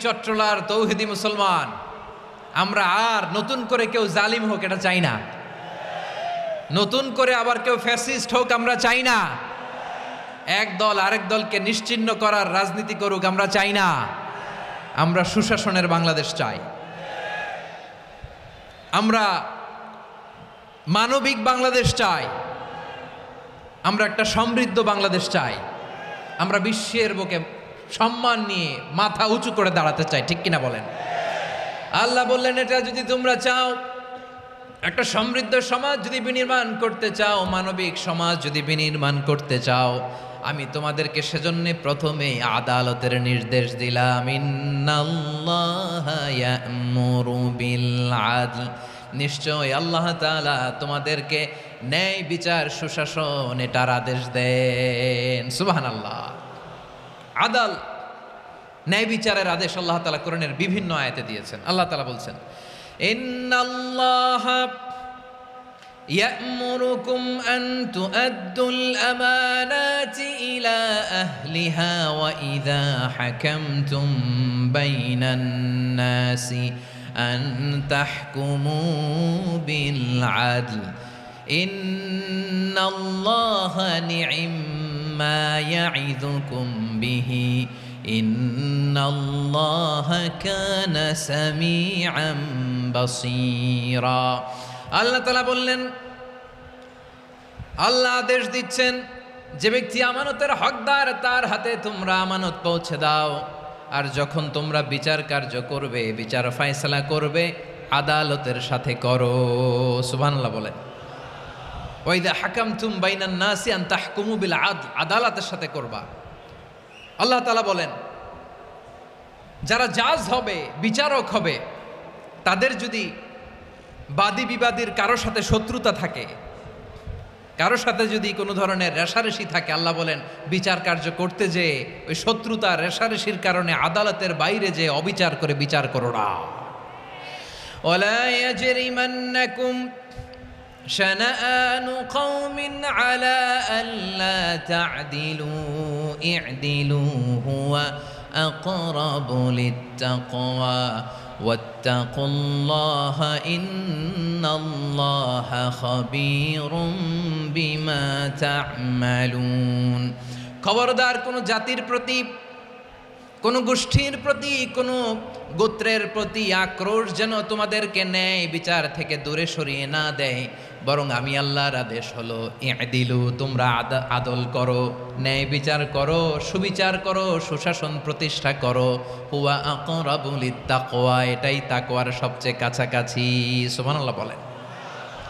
চট্টলার তৌহিদি মুসলমান, আমরা আর নতুন করে কেউ জালিম হোক এটা চাই না, নতুন করে আবার কেউ ফ্যাসিস্ট হোক আমরা চাই না, এক দল আরেক দলকে নিশ্চিহ্ন করার রাজনীতি করুক আমরা চাই না। আমরা সুশাসনের বাংলাদেশ চাই, আমরা মানবিক বাংলাদেশ চাই, আমরা একটা সমৃদ্ধ বাংলাদেশ চাই, আমরা বিশ্বের বুকে সম্মান নিয়ে মাথা উঁচু করে দাঁড়াতে চাই, ঠিক কিনা বলেন? আল্লাহ বললেন, এটা যদি তোমরা চাও, একটা সমৃদ্ধ সমাজ যদি বিনির্মাণ করতে চাও, মানবিক সমাজ যদি বিনির্মাণ করতে চাও, আমি তোমাদেরকে সেজন্য প্রথমে আদালতের নির্দেশ দিলাম। ইন্নাল্লাহা ইয়া'মুরু বিল আদল, নিশ্চয় আল্লাহ তাআলা তোমাদেরকে ন্যায় বিচার সুশাসন এটার আদেশ দেন। সুবহানাল্লাহ। আদাল, ন্যায় বিচারের আদেশ আল্লাহ তাআলা কোরআনের বিভিন্ন আয়াতে দিয়েছেন। আল্লাহ তাআলা বলছেন, ইন্নাল্লাহা يأمركم أن تؤدوا الأمانات إلى أهلها وإذا حكمتم بين الناس أن تحكموا بالعدل إن الله نعم ما يعظكم به إن الله كان سميعا بصيرا। আল্লাহ তাআলা বললেন, আল্লাহ আদেশ দিচ্ছেন, যে ব্যক্তি আমানতের হকদার তার হাতে তোমরা আমানত পৌঁছে দাও, আর যখন তোমরা বিচার কার্য করবে, বিচার ফয়সালা করবে, আদালতের সাথে করো। সুবহানাল্লাহ বলেন। ওয়াইদা হাকামতুম বাইনান নাসি আন তাহকুমু বিল আদল, আদালতের সাথে করবা। আল্লাহ তাআলা বলেন, যারা জাজ হবে, বিচারক হবে, তাদের যদি বাদী বিবাদীর কারো সাথে শত্রুতা থাকে, কারো সাথে যদি কোনো ধরনের রেষারেষি থাকে, আল্লাহ বলেন বিচার কার্য করতে যে ওই শত্রুতা রেষারেষির কারণে আদালতের বাইরে যে অবিচার করে বিচার করো না। ওয়ালা ইয়াজরিমান্নাকুম শানাআনু কওমিন আলা আল্লা তা'দিলু ই'দিলু হুয়া আকরাবু লিত্তাকওয়া ওয়াত্তাকুল্লাহা ইন্নাল্লাহা খাবীরুম বিমা তা'মালুন। খবরদার কোনো জাতির প্রতি, কোনো গোষ্ঠীর প্রতি, কোনো গোত্রের প্রতি আক্রোশ যেন তোমাদেরকে ন্যায় বিচার থেকে দূরে সরিয়ে না দেয়, বরং আমি আল্লাহর আদেশ হলো ই'দিলু, তোমরা আদল করো, ন্যায় বিচার করো, সুবিচার করো, সুশাসন প্রতিষ্ঠা করো। হুয়া আকরাবু লিত্তাকওয়া, এটাই তাকওয়ার সবচেয়ে কাছাকাছি। সুবহানাল্লাহ বলেন।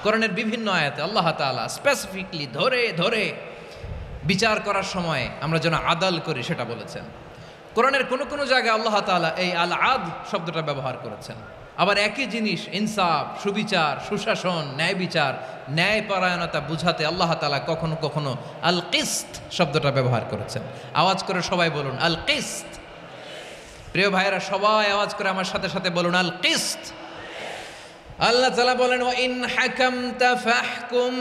কোরআনের বিভিন্ন আয়াতে আল্লাহ তাআলা স্পেসিফিকলি ধরে ধরে বিচার করার সময় আমরা যেন আদল করি সেটা বলেছেন। কোরআনের কোন কোন জায়গায় আল্লাহ তাআলা এই আল আদ শব্দটা ব্যবহার করেছেন। আবার একই জিনিস ইনসাফ, সুবিচার, সুশাসন, ন্যায় বিচার, ন্যায়পরায়ণতা বুঝাতে আল্লাহ তাআলা কখনো কখনো আল কিসত শব্দটা ব্যবহার করেছেন। আওয়াজ করে সবাই বলুন আল কিসত। প্রিয় ভাইয়েরা, সবাই আওয়াজ করে আমার সাথে সাথে বলুন আল কিসত। আল্লাহ তাআলা বলেন, ওয়া ইন হাকামতা ফাহকুম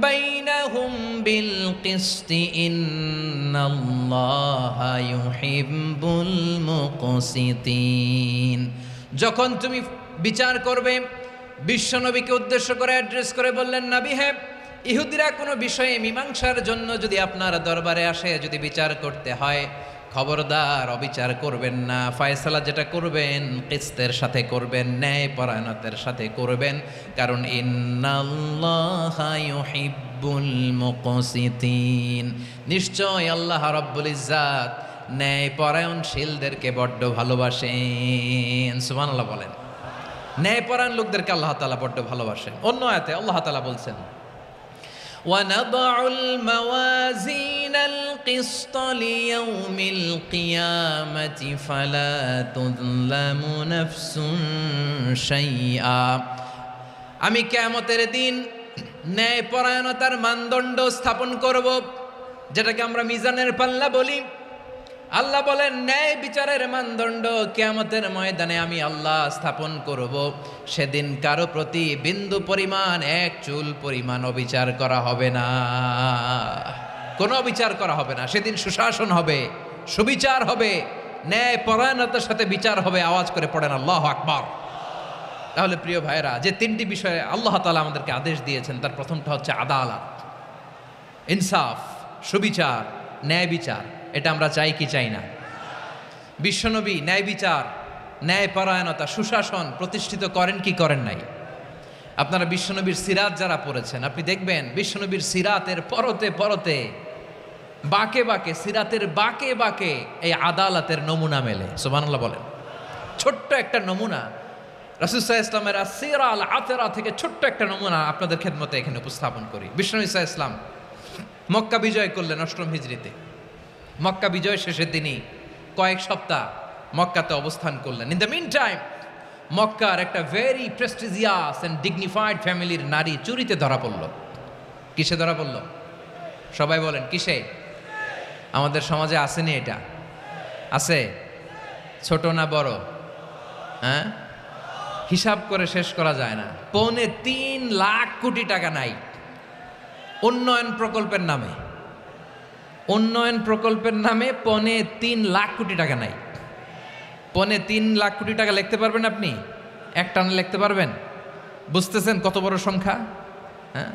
বাইনাহুম বিল কিসতি ইন্নাল্লাহা ইউহিব্বুল মুকসিতিন। যখন তুমি বিচার করবে, বিশ্বনবীকে উদ্দেশ্য করে অ্যাড্রেস করে বললেন, নবী হে, ইহুদিরা কোনো বিষয়ে মীমাংসার জন্য যদি আপনার দরবারে আসে, যদি বিচার করতে হয়, খবরদার অবিচার করবেন না, ফয়সালা যেটা করবেন কিসতের সাথে করবেন, ন্যায় পরায়ণতার সাথে করবেন, কারণ ইন্নাল্লাহা ইউহিব্বুল মুকসিতিন, নিশ্চয় আল্লাহ রাব্বুল ইজ্জাত ন্যায় পরায়ণশীলদেরকে বড্ড ভালোবাসেন। সুবহানাল্লাহ বলেন। ন্যায় পরায়ণ লোকদেরকে আল্লাহ তাআলা বড্ড ভালোবাসেন। অন্য আয়াতে আল্লাহ তাআলা বলছেন, وَنَضَعُ الْمَوَازِينَ الْقِسْطَ لِيَوْمِ الْقِيَامَةِ فَلَا تُظْلَمُ نَفْسٌ شَيْئًا। আমি কিয়ামতের দিন ন্যায়পরায়ণতার মানদণ্ড স্থাপন করব, যেটাকে আমরা মিজানের পাল্লা বলি। আল্লাহ বলেন, ন্যায় বিচারের মানদণ্ড কিয়ামতের ময়দানে আমি আল্লাহ স্থাপন করব। সেদিন কারো প্রতি বিন্দু পরিমাণ, এক চুল পরিমাণ অবিচার করা হবে না, কোনো অবিচার করা হবে না। সেদিন সুশাসন হবে, সুবিচার হবে, ন্যায় পরায়ণতার সাথে বিচার হবে। আওয়াজ করে পড়েন আল্লাহু আকবার। তাহলে প্রিয় ভাইরা, যে তিনটি বিষয়ে আল্লাহ তাআলা আমাদেরকে আদেশ দিয়েছেন, তার প্রথমটা হচ্ছে আদালত, ইনসাফ, সুবিচার, ন্যায় বিচার। এটা আমরা চাই কি চাই না? বিশ্বনবী ন্যায় বিচার, ন্যায় পরায়ণতা, সুশাসন প্রতিষ্ঠিত করেন কি করেন নাই? আপনারা বিশ্বনবীর সিরাত যারা পড়েছেন, আপনি দেখবেন বিশ্বনবীর সিরাতের পরতে পরতে, বাঁকে বাঁকে, সিরাতের বাঁকে বাঁকে এই আদালতের নমুনা মেলে। সুবহানাল্লাহ বলেন। ছোট্ট একটা নমুনা রাসূল সাল্লাল্লাহু আলাইহি ওয়াসাল্লামের আসসিরা আল আতরা থেকে ছোট্ট একটা নমুনা আপনাদের খেদমতে এখানে উপস্থাপন করি। বিশ্বনবী সাল্লাল্লাহু আলাইহি ওয়াসাল্লাম মক্কা বিজয় করলেন ৮ম হিজরিতে। মক্কা বিজয় শেষে তিনি কয়েক সপ্তাহ মক্কাতে অবস্থান করলেন। ইন দ্য মিন টাইম মক্কার একটা ভেরি প্রেস্টিজিয়াস অ্যান্ড ডিগনিফাইড ফ্যামিলির নারী চুরিতে ধরা পড়ল। কিসে ধরা পড়ল? সবাই বলেন কিসে? আমাদের সমাজে আসেনি এটা? আছে? ছোট না বড়? হ্যাঁ, হিসাব করে শেষ করা যায় না। ৩.৫ লাখ কোটি টাকা নাই উন্নয়ন প্রকল্পের নামে। উন্নয়ন প্রকল্পের নামে ৩.৫ লাখ কোটি টাকা নাই। ৩.৫ লাখ কোটি টাকা লিখতে পারবেন আপনি? এক টানে লিখতে পারবেন? বুঝতেছেন কত বড় সংখ্যা? হ্যাঁ,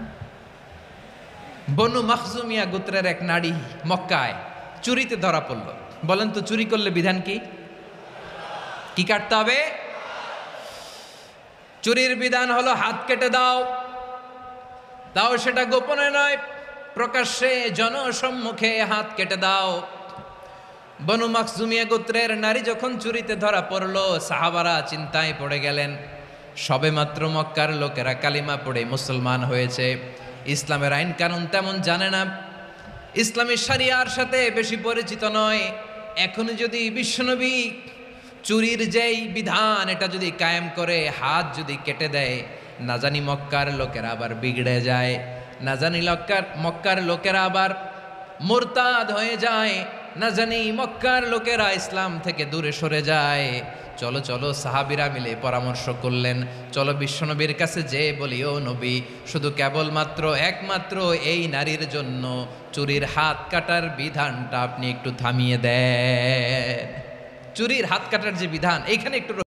বনু মাখজুমিয়া গোত্রের এক নারী মক্কায় চুরিতে ধরা পড়ল। বলেন তো, চুরি করলে বিধান কি? কি কাটতে হবে? চুরির বিধান হলো হাত কেটে দাও। তাও সেটা গোপনে নয়, প্রকাশ্যে জনসম্মুখে হাত কেটে দাও। বনু মাখজুমিয়া গোত্রের নারী যখন চুরিতে ধরা পড়ল, সাহাবারা চিন্তায় পড়ে গেলেন। সবেমাত্র মক্কার লোকেরা কালিমা পড়ে মুসলমান হয়েছে, ইসলামের আইন কানুন তেমন জানে না, ইসলামী শরিয়ার সাথে বেশি পরিচিত নয়। এখনই যদি বিশ্বনবী চুরির যেই বিধান এটা যদি কায়েম করে হাত যদি কেটে দেয়, না জানি মক্কার লোকেরা আবার বিগড়ে যায়, না জানি মক্কার লোকেরা আবার মুরতাদ হয়ে যায়, না জানি মক্কার লোকেরা ইসলাম থেকে দূরে সরে যায়। চলো চলো, সাহাবীরা মিলে পরামর্শ করলেন, চলো বিশ্বনবীর কাছে যে বলি, ও নবী, শুধু কেবলমাত্র একমাত্র এই নারীর জন্য চুরির হাত কাটার বিধানটা আপনি একটু থামিয়ে দেন। চুরির হাত কাটার যে বিধান, এইখানে একটু